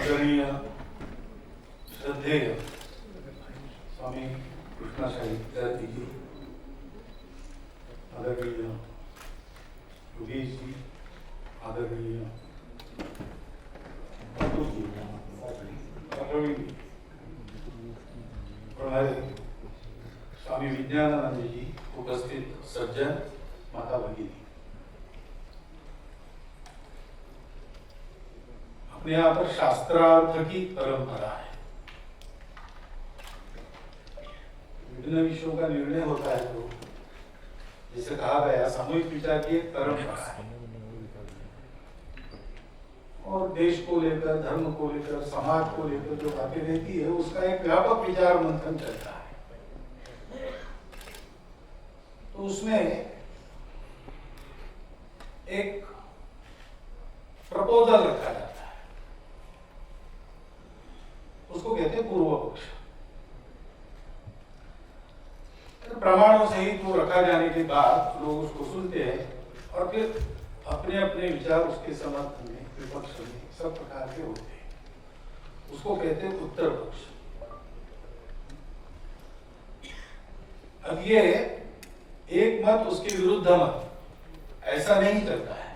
आदरणीय श्रद्धेय स्वामी कृष्णाशाही विद्यार्थी जी, आदरणीय योगेश जी, आदरणीय और हमारे स्वामी विज्ञानानंद जी, उपस्थित सज्जन, माता भगिनी, अपने यहाँ पर शास्त्रार्थ की परंपरा है। विभिन्न विषयों का निर्णय होता है तो जैसे कहा गया सामूहिक विचार की एक परंपरा है और देश को लेकर, धर्म को लेकर, समाज को लेकर जो बातें रहती है उसका एक व्यापक विचार मंथन चलता है। तो उसमें एक प्रपोजल रखा जाता है, उसको कहते हैं पूर्व पक्ष। प्रमाणों सहित वो रखा जाने के बाद लोग उसको सुनते हैं और फिर अपने अपने विचार उसके समर्थन में, विपक्ष में सब प्रकार के होते हैं। उसको कहते हैं उत्तर पक्ष। अब ये एक मत उसके विरुद्ध मत ऐसा नहीं चलता है।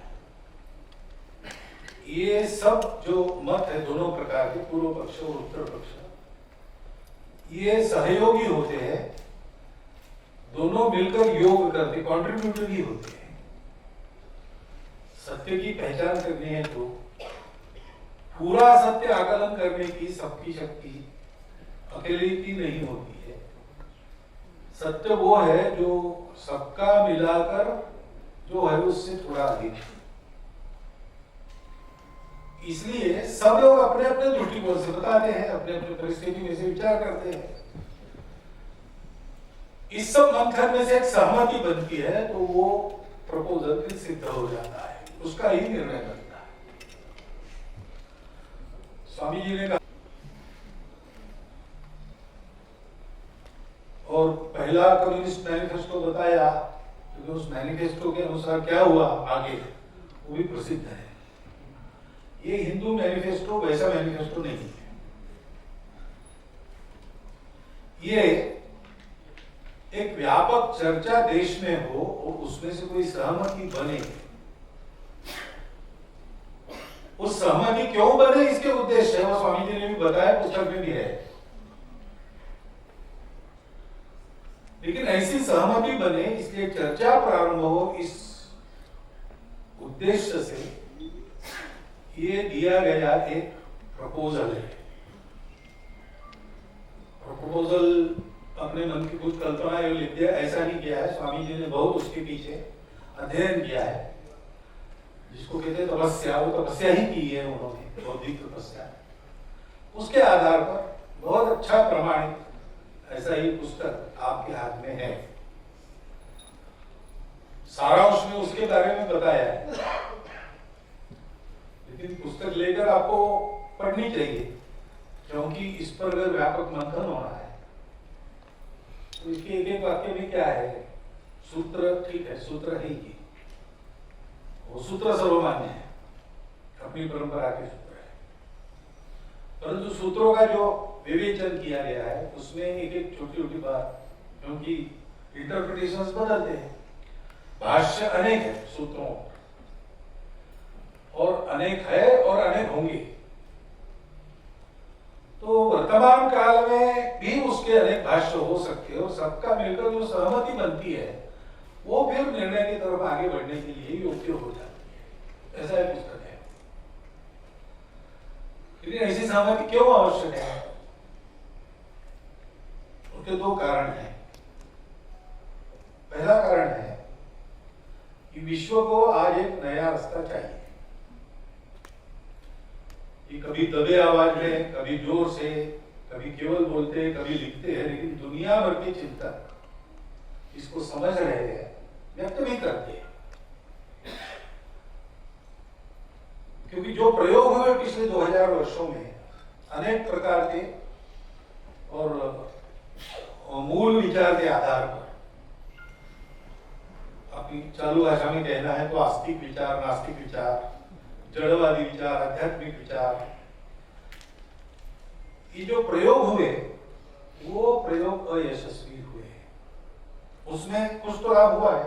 ये सब जो मत है दोनों प्रकार के, पूर्व पक्ष और उत्तर पक्ष, ये सहयोगी होते हैं, दोनों मिलकर योग करते, कॉन्ट्रीब्यूटरी होते हैं। सत्य की पहचान करनी है तो पूरा सत्य आकलन करने की सबकी शक्ति अकेले की नहीं होती है। सत्य वो है जो सबका मिलाकर जो है उससे थोड़ा अधिक। इसलिए सब लोग अपने अपने दृष्टिकोण से बताते हैं, अपने अपने परिस्थिति में से विचार करते हैं। इस सब मंथन में से एक सहमति बनती है तो वो प्रपोजल फिर सिद्ध हो जाता है, उसका ही निर्णय बनता है। स्वामी जी ने कहा और पहला कम्युनिस्ट मैनिफेस्टो बताया, क्योंकि उस मैनिफेस्टो के अनुसार क्या हुआ आगे वो भी प्रसिद्ध है। ये हिंदू मैनिफेस्टो वैसा मैनिफेस्टो नहीं है। ये एक व्यापक चर्चा देश में हो और उसमें से कोई सहमति बने। उस सहमति क्यों बने इसके उद्देश्य है वो स्वामी जी ने भी बताया, पुस्तक में भी है। लेकिन ऐसी सहमति बने इसलिए चर्चा प्रारंभ हो, इस उद्देश्य से ये दिया गया एक प्रपोजल है। प्रपोजल अपने मन की कुछ कल्पनाएं लिख दिया, ऐसा नहीं किया है। स्वामी जी ने बहुत उसके पीछे अध्ययन किया है, जिसको कहते हैं तपस्या। वो तपस्या ही की है उन्होंने, बौद्धिक तपस्या। उसके आधार पर बहुत अच्छा प्रमाणित ऐसा ही पुस्तक आपके हाथ में है। सारांश में उसके बारे में बताया है, लेकिन पुस्तक लेकर आपको पढ़नी चाहिए, क्योंकि इस पर अगर व्यापक मंथन हो रहा है तो इसके एक एक वाक्य में क्या है, सूत्र ठीक है, सूत्र है ही, वो सूत्र सर्वमान्य है, अपनी परंपरा के सूत्र है। परंतु सूत्रों का जो विवेचन किया गया है उसमें एक एक छोटी छोटी बात, क्योंकि इंटरप्रिटेशंस बदलते हैं, भाष्य अनेक है सूत्रों और अनेक है और अनेक होंगे। तो वर्तमान काल में भी उसके अनेक भाष्य हो सकते हैं और सबका मिलकर जो सहमति बनती है वो फिर निर्णय की तरफ आगे बढ़ने के लिए योग्य हो जाती है। ऐसा एक पुस्तक है। लेकिन ऐसी सहमति क्यों आवश्यक है? उसके दो कारण हैं। पहला कारण है कि विश्व को आज एक नया रास्ता चाहिए। कभी दबे आवाज में, कभी जोर से, कभी केवल बोलते, कभी लिखते हैं, लेकिन दुनिया भर के चिंतक इसको समझ रहे हैं, व्यक्त भी करते हैं। क्योंकि जो प्रयोग हुए पिछले 2000 वर्षों में अनेक प्रकार के और मूल विचार के आधार पर, अपनी चालू भाषा में कहना है तो आस्तिक विचार, नास्तिक विचार, जड़वादी विचार, आध्यात्मिक विचार, ये जो प्रयोग हुए वो प्रयोग अयशस्वी हुए। उसमें कुछ तो लाभ हुआ है,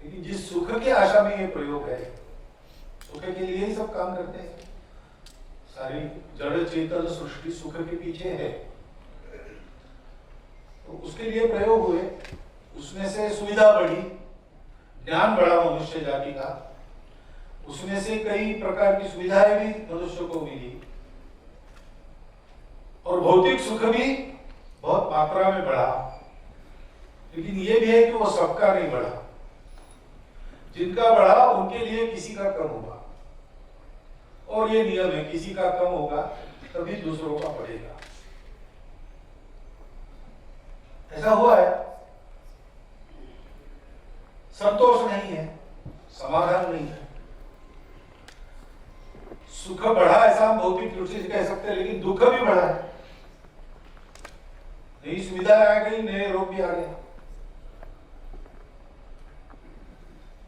लेकिन जिस सुख की आशा में ये प्रयोग है, सुख के लिए ही सब काम करते हैं। सारी जड़ चेतन सृष्टि सुख के पीछे है, तो उसके लिए प्रयोग हुए। उसमें से सुविधा बढ़ी, ज्ञान बढ़ा मनुष्य जाति का, उसमें से कई प्रकार की सुविधाएं भी मनुष्य को मिली, और भौतिक सुख भी बहुत मात्रा में बढ़ा। लेकिन ये भी है कि वो सबका नहीं बढ़ा, जिनका बढ़ा उनके लिए किसी का कम होगा, और ये नियम है, किसी का कम होगा तभी दूसरों का बढ़ेगा। ऐसा हुआ है। संतोष नहीं है, समाधान नहीं है। सुख बढ़ा ऐसा हम भौतिक रूप से कह सकते हैं, लेकिन दुख भी बढ़ा है। नई सुविधा आ गई, नए रोग भी आ गए,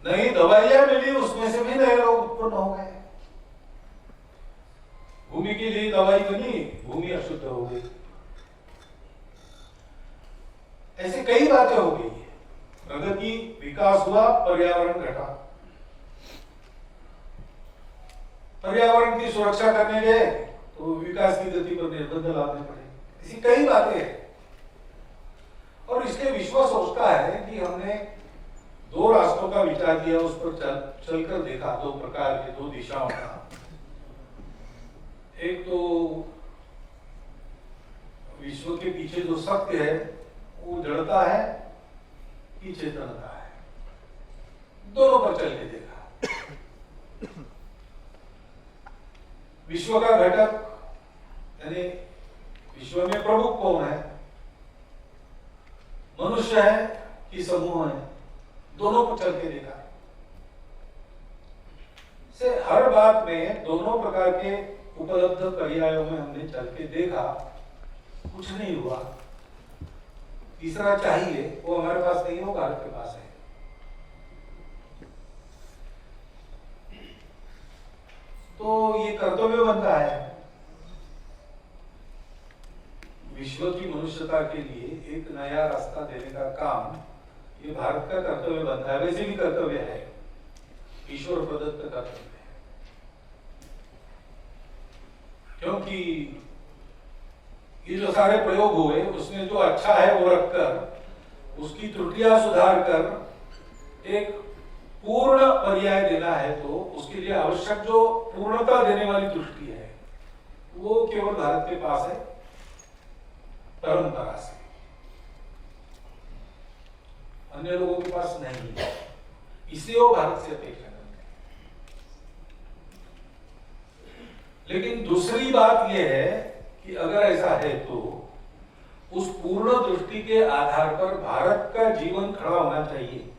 नई दवाइयां मिली, उसमें से भी नए रोग उत्पन्न हो गए। भूमि के लिए दवाई बनी, भूमि अशुद्ध हो गई। ऐसे कई बातें हो गई है। प्रगति, विकास हुआ, पर्यावरण घटा। पर्यावरण की सुरक्षा करने गए तो विकास की गति पर निर्बंध लादने पड़े। ऐसी कई बातें हैं, और इसलिए विश्व सोचता है कि हमने दो रास्तों का विचार किया, उस पर चलकर देखा, दो प्रकार के, दो दिशाओं का। एक तो विश्व के पीछे जो सत्य है वो जड़ता है कि चेतनता है, दोनों पर चल के देखा। विश्व का घटक यानी विश्व में प्रमुख कौन है, मनुष्य है कि समूह है, दोनों पर चल के देखा। से हर बात में दोनों प्रकार के उपलब्ध पर्यायों में हमने चल के देखा, कुछ नहीं हुआ। तीसरा चाहिए, वो हमारे पास नहीं है, वो भारत के पास है। तो ये कर्तव्य बनता है विश्व की मनुष्यता के लिए एक नया रास्ता देने का काम, ये भारत का कर्तव्य बनता है। वैसे भी कर्तव्य है, ईश्वर प्रदत्त कर्तव्य है, क्योंकि ये जो सारे प्रयोग हुए उसमें जो अच्छा है वो रखकर, उसकी त्रुटियां सुधार कर एक पूर्ण पर्याय देना है, तो उसके लिए आवश्यक जो पूर्णता देने वाली दृष्टि है वो केवल भारत के पास है, परंपरा से। अन्य लोगों के पास नहीं है, इसलिए वो भारत से अपेक्षा करते हैं। लेकिन दूसरी बात यह है कि अगर ऐसा है तो उस पूर्ण दृष्टि के आधार पर भारत का जीवन खड़ा होना चाहिए।